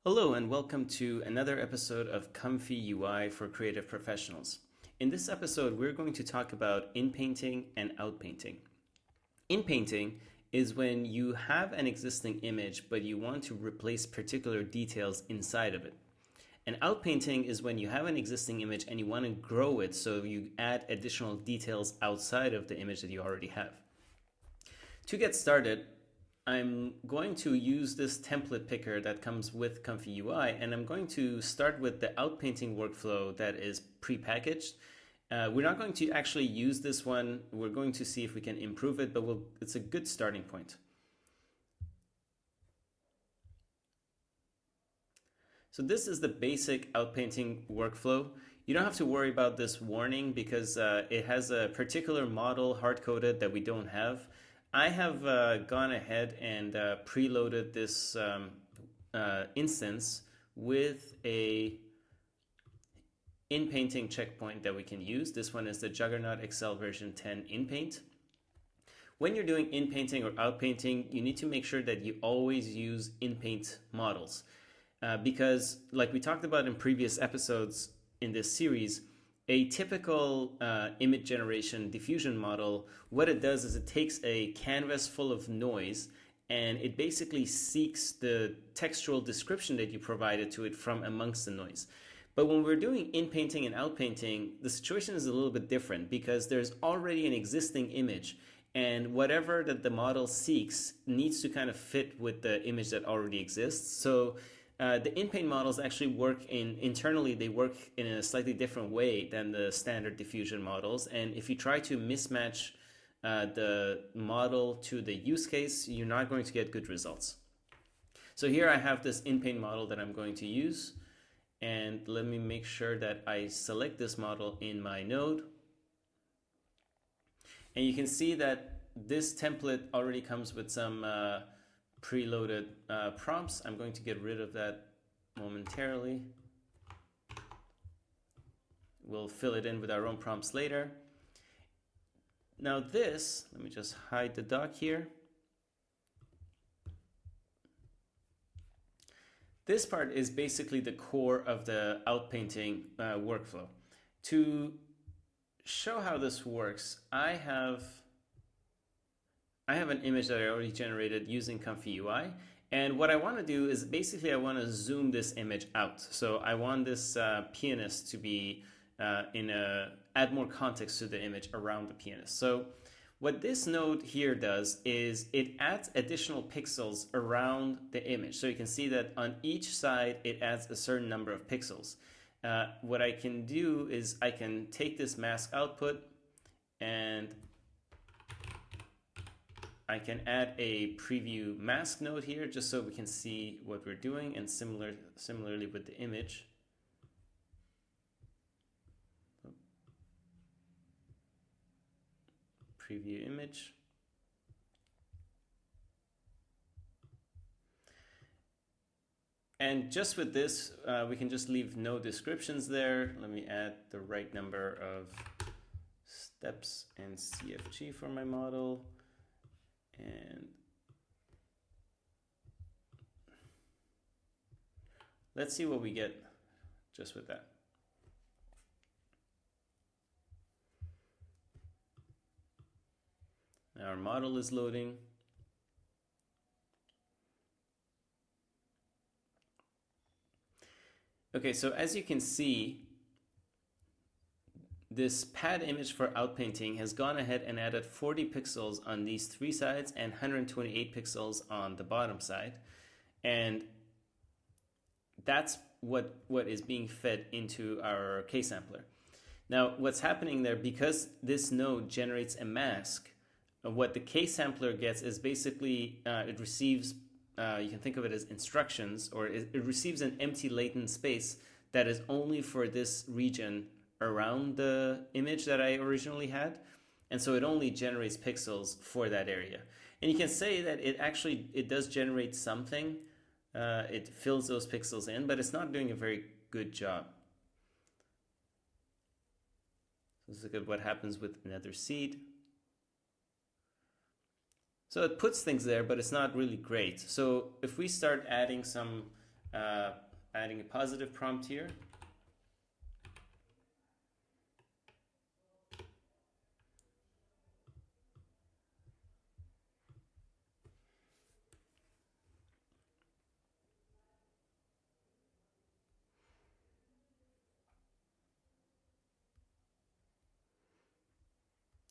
Hello and welcome to another episode of ComfyUI for creative professionals. In this episode, we're going to talk about inpainting and outpainting. Inpainting is when you have an existing image, but you want to replace particular details inside of it. And outpainting is when you have an existing image and you want to grow it, so you add additional details outside of the image that you already have. To get started, I'm going to use this template picker that comes with ComfyUI, and I'm going to start with the outpainting workflow that is prepackaged. We're not going to actually use this one. We're going to see if we can improve it, but it's a good starting point. So this is the basic outpainting workflow. You don't have to worry about this warning because it has a particular model hard-coded that we don't have. I have gone ahead and preloaded this instance with a Inpainting checkpoint that we can use. This one is the Juggernaut Excel version 10 Inpaint. When you're doing inpainting or outpainting, you need to make sure that you always use Inpaint models because, like we talked about in previous episodes in this series, a typical image generation diffusion model, what it does is it takes a canvas full of noise and it basically seeks the textual description that you provided to it from amongst the noise. But when we're doing inpainting and outpainting, the situation is a little bit different because there's already an existing image, and whatever that the model seeks needs to kind of fit with the image that already exists. So the Inpaint models actually work internally, they work in a slightly different way than the standard diffusion models. And if you try to mismatch the model to the use case, you're not going to get good results. So here I have this Inpaint model that I'm going to use. And let me make sure that I select this model in my node. And you can see that this template already comes with some preloaded prompts. I'm going to get rid of that momentarily. We'll fill it in with our own prompts later. Now this, let me just hide the doc here. This part is basically the core of the outpainting workflow. To show how this works, I have an image that I already generated using ComfyUI, and what I want to do is basically I want to zoom this image out. So I want this pianist to be add more context to the image around the pianist. So what this node here does is it adds additional pixels around the image. So you can see that on each side it adds a certain number of pixels. What I can do is I can take this mask output and I can add a preview mask node here just so we can see what we're doing, and similarly with the image. Preview image. And just with this, we can just leave no descriptions there. Let me add the right number of steps and CFG for my model. And let's see what we get just with that. Our model is loading. Okay, so as you can see, this pad image for outpainting has gone ahead and added 40 pixels on these three sides and 128 pixels on the bottom side. And that's what is being fed into our K-sampler. Now, what's happening there, because this node generates a mask, what the K-sampler gets is basically it receives, you can think of it as instructions, or it receives an empty latent space that is only for this region around the image that I originally had. And so it only generates pixels for that area. And you can say that it does generate something. It fills those pixels in, but it's not doing a very good job. Let's look at what happens with another seed. So it puts things there, but it's not really great. So if we start adding some adding a positive prompt here.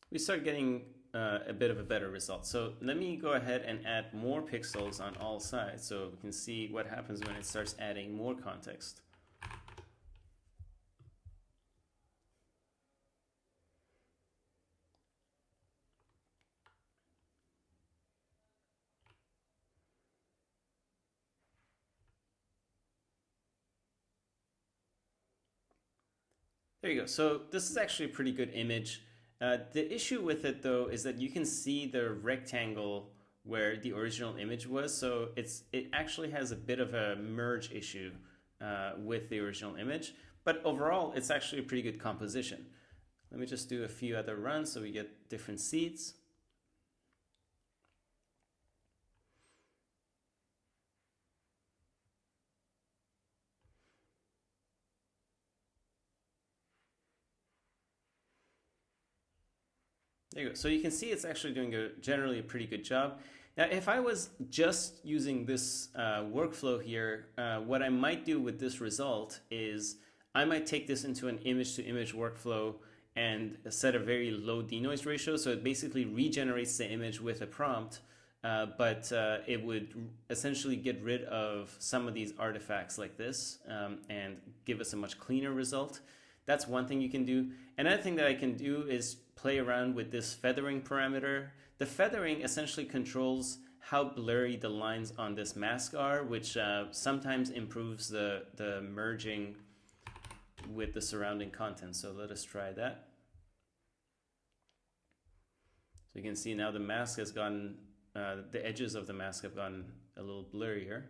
We start getting a bit of a better result. So let me go ahead and add more pixels on all sides so we can see what happens when it starts adding more context. There you go. So this is actually a pretty good image. The issue with it though is that you can see the rectangle where the original image was, so it actually has a bit of a merge issue with the original image, but overall it's actually a pretty good composition. Let me just do a few other runs so we get different seeds. There you go. So you can see it's actually doing generally a pretty good job. Now, if I was just using this workflow here, what I might do with this result is I might take this into an image-to-image workflow and set a very low denoise ratio. So it basically regenerates the image with a prompt, but it would essentially get rid of some of these artifacts like this and give us a much cleaner result. That's one thing you can do. Another thing that I can do is play around with this feathering parameter. The feathering essentially controls how blurry the lines on this mask are, which sometimes improves the merging with the surrounding content. So let us try that. So you can see now the mask has gotten, the edges of the mask have gotten a little blurrier.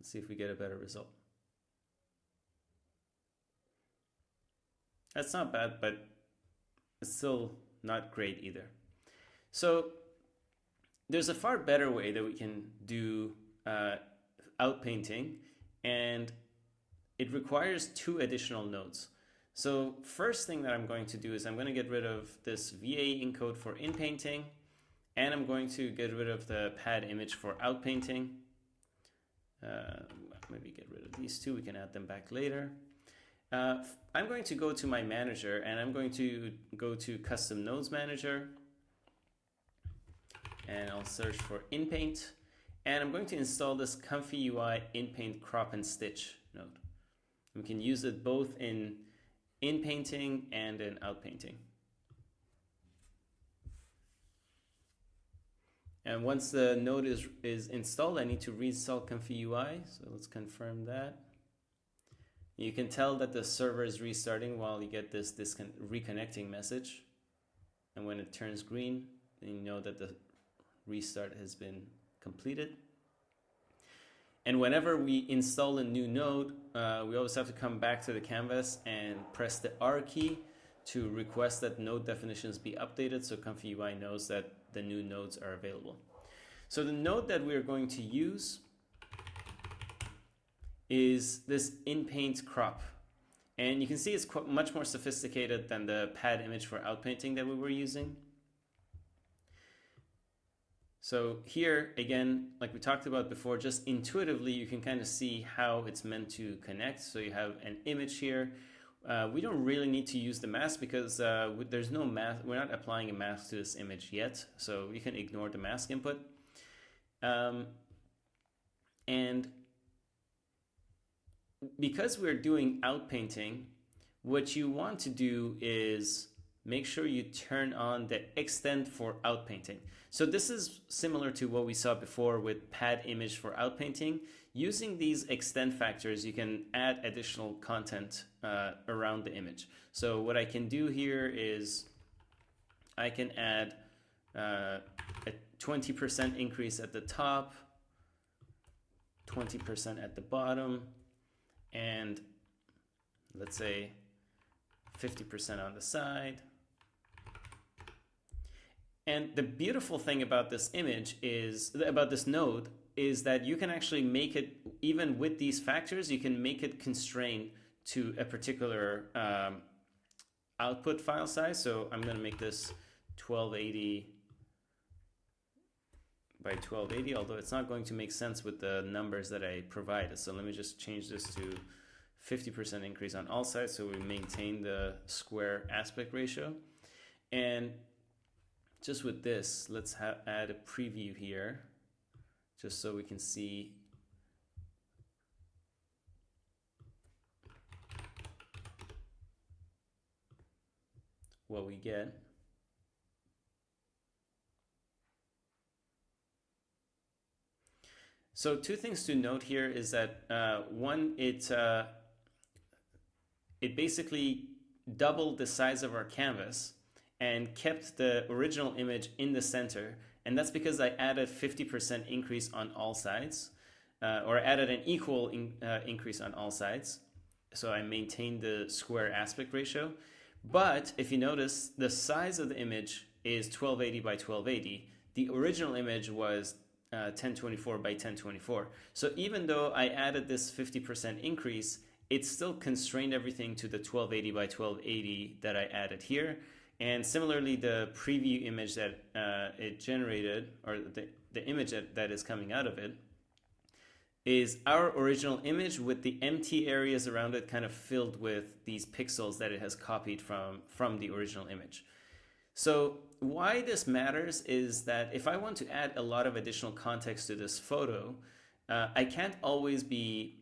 Let's see if we get a better result. That's not bad, but it's still not great either. So there's a far better way that we can do outpainting, and it requires 2 additional nodes. So first thing that I'm going to do is I'm going to get rid of this VA encode for inpainting, and I'm going to get rid of the pad image for outpainting. Maybe get rid of these 2, we can add them back later. I'm going to go to my manager and I'm going to go to custom nodes manager, and I'll search for Inpaint, and I'm going to install this ComfyUI Inpaint crop and stitch node. We can use it both in inpainting and in outpainting. And once the node is installed, I need to reinstall ComfyUI, so let's confirm that. You can tell that the server is restarting while you get this reconnecting message. And when it turns green, then you know that the restart has been completed. And whenever we install a new node, we always have to come back to the canvas and press the R key to request that node definitions be updated, so ComfyUI knows that the new nodes are available. So the node that we're going to use is this Inpaint crop. And you can see it's much more sophisticated than the pad image for outpainting that we were using. So here, again, like we talked about before, just intuitively, you can kind of see how it's meant to connect. So you have an image here. We don't really need to use the mask because there's no mask. We're not applying a mask to this image yet. So you can ignore the mask input. And because we're doing outpainting, what you want to do is make sure you turn on the extend for outpainting. So this is similar to what we saw before with pad image for outpainting. Using these extend factors, you can add additional content around the image. So what I can do here is I can add a 20% increase at the top, 20% at the bottom, and let's say 50% on the side. And the beautiful thing about this image is, about this node, is that you can actually make it, even with these factors, you can make it constrained to a particular output file size. So I'm going to make this 1280 by 1280, although it's not going to make sense with the numbers that I provided. So let me just change this to 50% increase on all sides, so we maintain the square aspect ratio. And just with this, let's add a preview here, just so we can see what we get. So two things to note here is that one, it basically doubled the size of our canvas and kept the original image in the center. And that's because I added 50% increase on all sides, or added an equal increase on all sides. So I maintained the square aspect ratio. But if you notice, the size of the image is 1280 by 1280. The original image was 1024 by 1024. So even though I added this 50% increase, it still constrained everything to the 1280 by 1280 that I added here. And similarly, the preview image that it generated, or the image that is coming out of it, is our original image with the empty areas around it kind of filled with these pixels that it has copied from the original image. So why this matters is that if I want to add a lot of additional context to this photo, I can't always be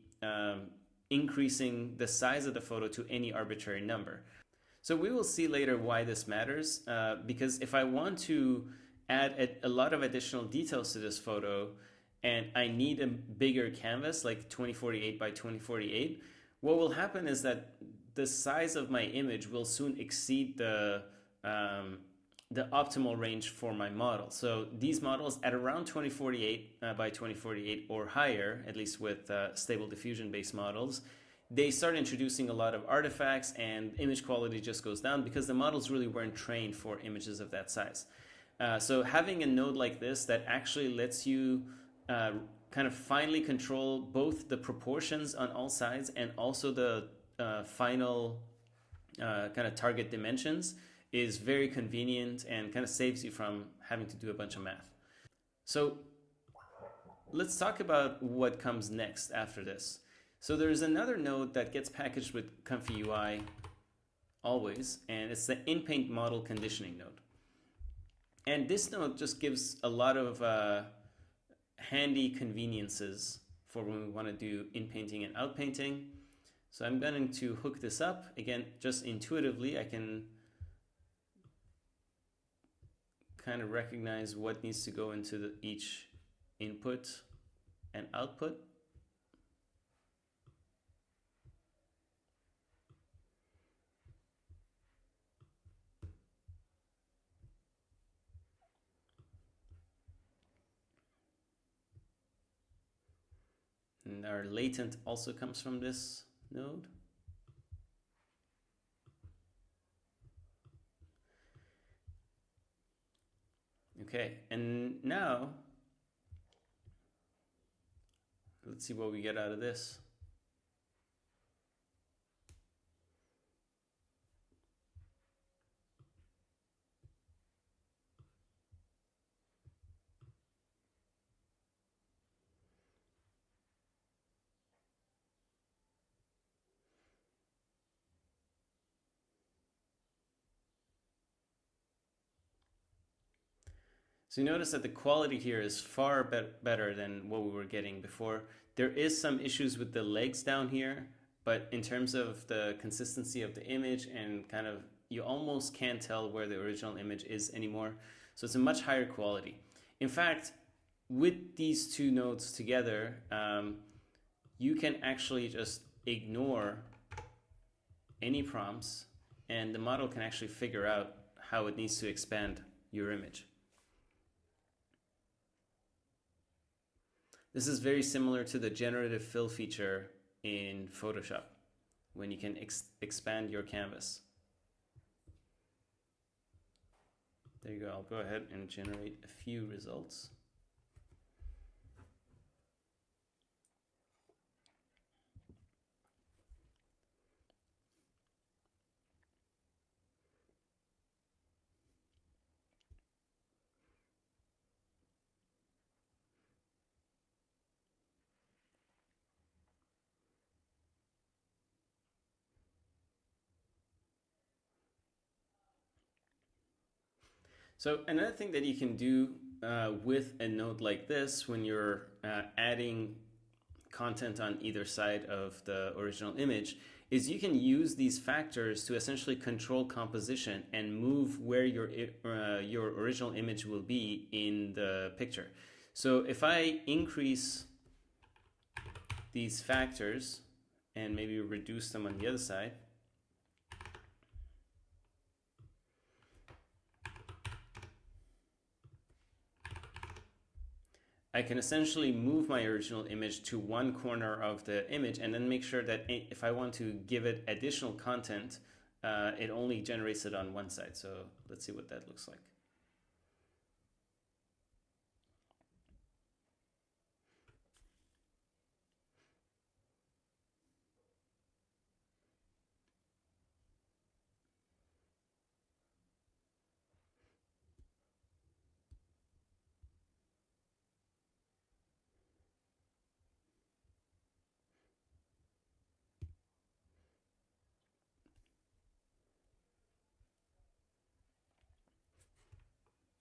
increasing the size of the photo to any arbitrary number. So we will see later why this matters, because if I want to add a lot of additional details to this photo and I need a bigger canvas like 2048 by 2048, what will happen is that the size of my image will soon exceed the optimal range for my model. So these models at around 2048 by 2048 or higher, at least with stable diffusion based models, they start introducing a lot of artifacts and image quality just goes down because the models really weren't trained for images of that size. So having a node like this that actually lets you kind of finely control both the proportions on all sides and also the final kind of target dimensions is very convenient and kind of saves you from having to do a bunch of math. So let's talk about what comes next after this. So there's another node that gets packaged with ComfyUI always, and it's the Inpaint model conditioning node. And this node just gives a lot of handy conveniences for when we want to do inpainting and outpainting. So I'm going to hook this up. Again, just intuitively, I can kind of recognize what needs to go into each input and output. And our latent also comes from this node. Okay, and now let's see what we get out of this. So you notice that the quality here is far better than what we were getting before. There is some issues with the legs down here, but in terms of the consistency of the image and kind of, you almost can't tell where the original image is anymore. So it's a much higher quality. In fact, with these two nodes together, you can actually just ignore any prompts and the model can actually figure out how it needs to expand your image. This is very similar to the generative fill feature in Photoshop, when you can expand your canvas. There you go. I'll go ahead and generate a few results. So another thing that you can do with a node like this when you're adding content on either side of the original image is you can use these factors to essentially control composition and move where your original image will be in the picture. So if I increase these factors and maybe reduce them on the other side, I can essentially move my original image to one corner of the image and then make sure that if I want to give it additional content, it only generates it on one side. So let's see what that looks like.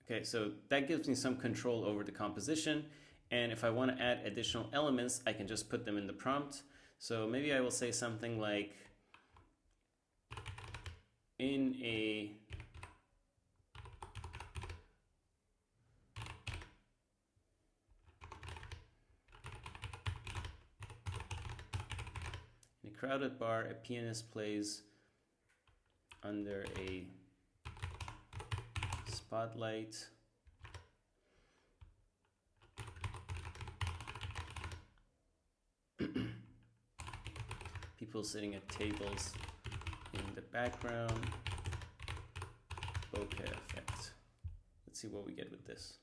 Okay, so that gives me some control over the composition. And if I want to add additional elements, I can just put them in the prompt. So maybe I will say something like, in a crowded bar, a pianist plays under a spotlight. People sitting at tables in the background. Bokeh effect. Let's see what we get with this.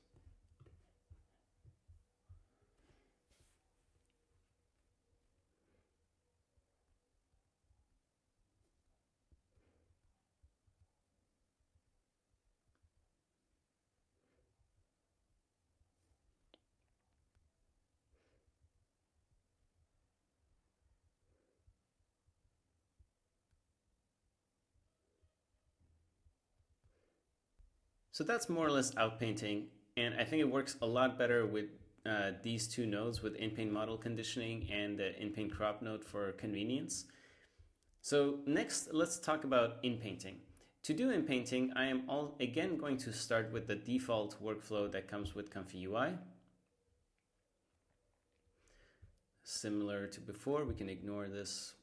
So that's more or less outpainting, and I think it works a lot better with these two nodes, with Inpaint model conditioning and the Inpaint crop node for convenience. So next, let's talk about inpainting. To do inpainting, I am again going to start with the default workflow that comes with ComfyUI. Similar to before, we can ignore this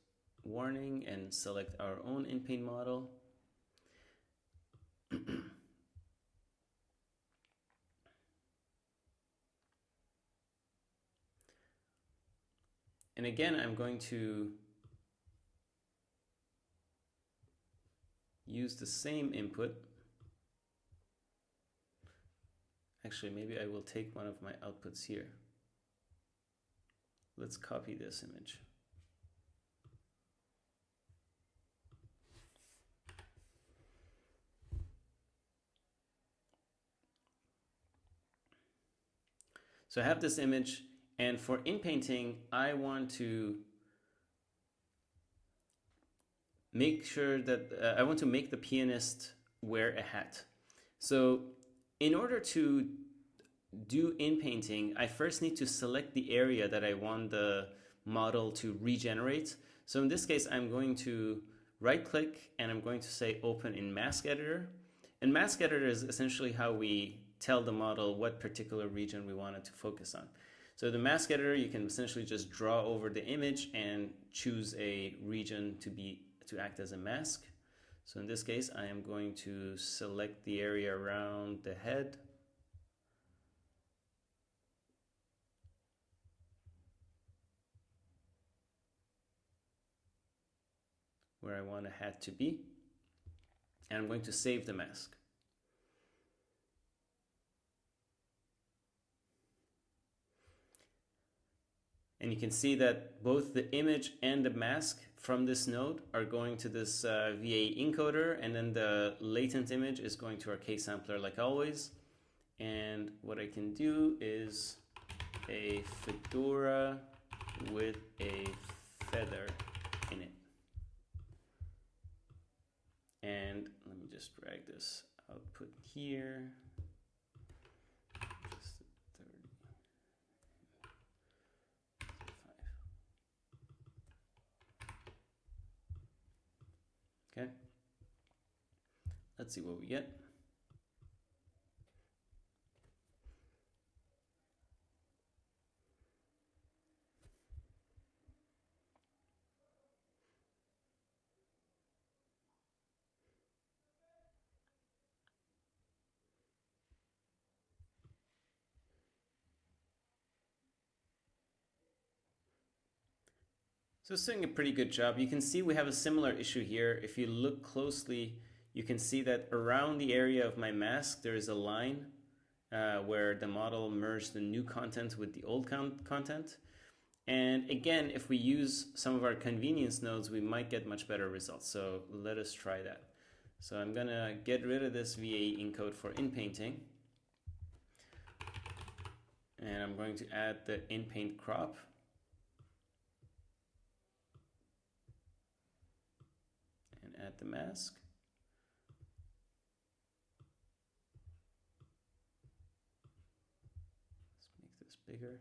warning and select our own Inpaint model. And again, I'm going to use the same input. Actually, maybe I will take one of my outputs here. Let's copy this image. So I have this image. And for inpainting, I want to make sure that I want to make the pianist wear a hat. So in order to do inpainting, I first need to select the area that I want the model to regenerate. So in this case, I'm going to right click and I'm going to say open in mask editor. And mask editor is essentially how we tell the model what particular region we want it to focus on. So the mask editor, you can essentially just draw over the image and choose a region to act as a mask. So in this case, I am going to select the area around the head. Where I want a hat to be. And I'm going to save the mask. And you can see that both the image and the mask from this node are going to this VA encoder, and then the latent image is going to our K-sampler like always. And what I can do is a fedora with a feather in it. And let me just drag this output here. Just 30. 5. Okay. Let's see what we get. So it's doing a pretty good job. You can see we have a similar issue here. If you look closely, you can see that around the area of my mask, there is a line where the model merged the new content with the old content. And again, if we use some of our convenience nodes, we might get much better results. So let us try that. So I'm gonna get rid of this VA encode for inpainting. And I'm going to add the inpaint crop. And add the mask. Let's make this bigger.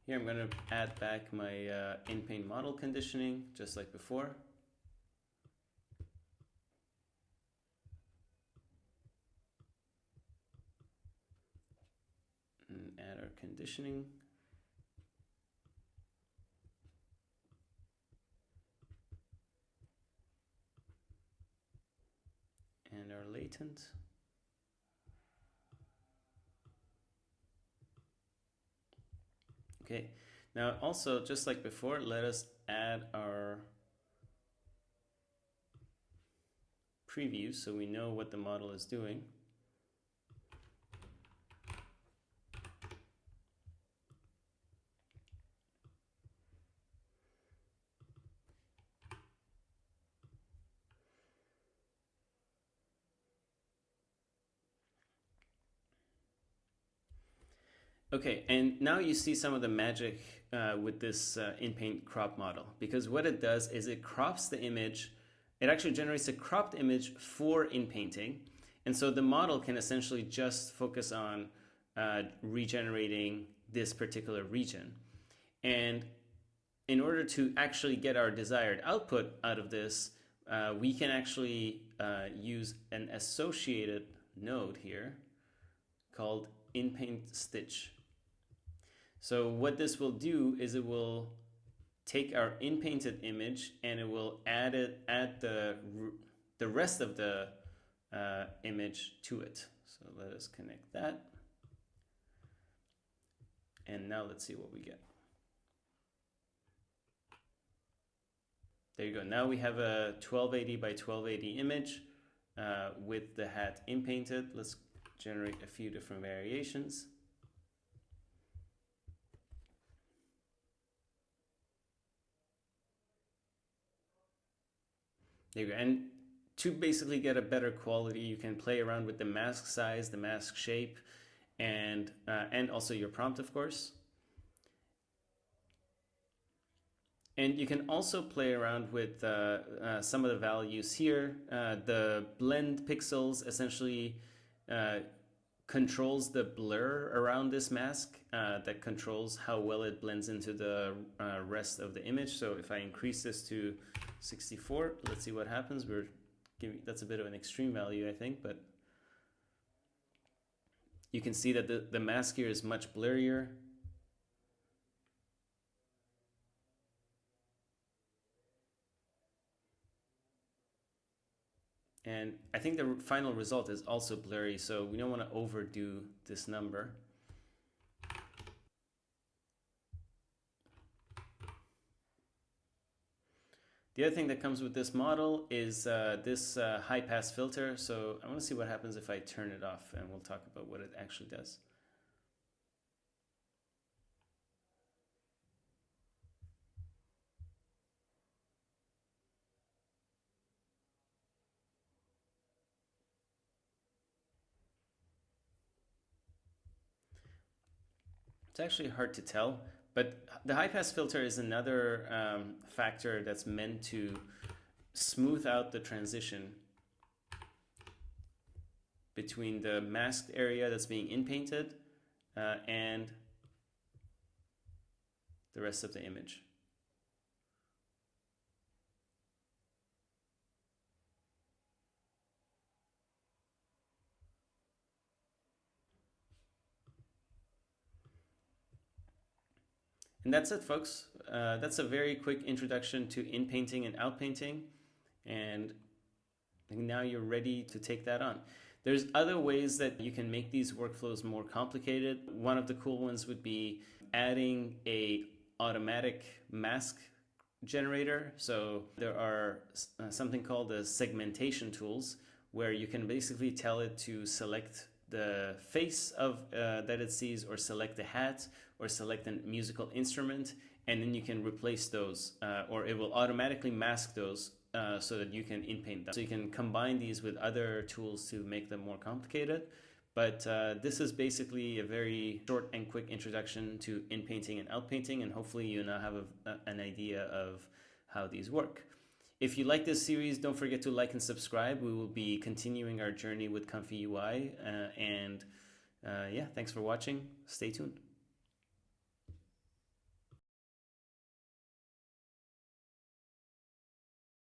Here I'm going to add back my Inpaint model conditioning, just like before. And add our conditioning. And our latent. Okay, now also, just like before, let us add our preview so we know what the model is doing. Okay, and now you see some of the magic with this Inpaint crop model, because what it does is it crops the image. It actually generates a cropped image for inpainting, and so the model can essentially just focus on regenerating this particular region. And in order to actually get our desired output out of this, we can actually use an associated node here called Inpaint stitch. So what this will do is it will take our inpainted image and it will add the rest of the image to it. So let us connect that. And now let's see what we get. There you go. Now we have a 1280 by 1280 image with the hat inpainted. Let's generate a few different variations. There you go. And to basically get a better quality, you can play around with the mask size, the mask shape, and also your prompt, of course. And you can also play around with some of the values here. The blend pixels essentially controls the blur around this mask that controls how well it blends into the rest of the image. So if I increase this to 64, let's see what happens. That's a bit of an extreme value, I think, but you can see that the mask here is much blurrier. And I think the final result is also blurry, so we don't want to overdo this number. The other thing that comes with this model is this high pass filter. So I want to see what happens if I turn it off, and we'll talk about what it actually does. It's actually hard to tell, But the high pass filter is another factor that's meant to smooth out the transition between the masked area that's being inpainted and the rest of the image. And that's it, folks. That's a very quick introduction to inpainting and outpainting. And now you're ready to take that on. There's other ways that you can make these workflows more complicated. One of the cool ones would be adding a automatic mask generator. So there are something called the segmentation tools, where you can basically tell it to select the face of that it sees, or select a hat, or select a musical instrument, and then you can replace those, or it will automatically mask those so that you can inpaint them. So you can combine these with other tools to make them more complicated. But this is basically a very short and quick introduction to inpainting and outpainting, and hopefully you now have an idea of how these work. If you like this series, don't forget to like and subscribe. We will be continuing our journey with ComfyUI. Yeah, thanks for watching. Stay tuned.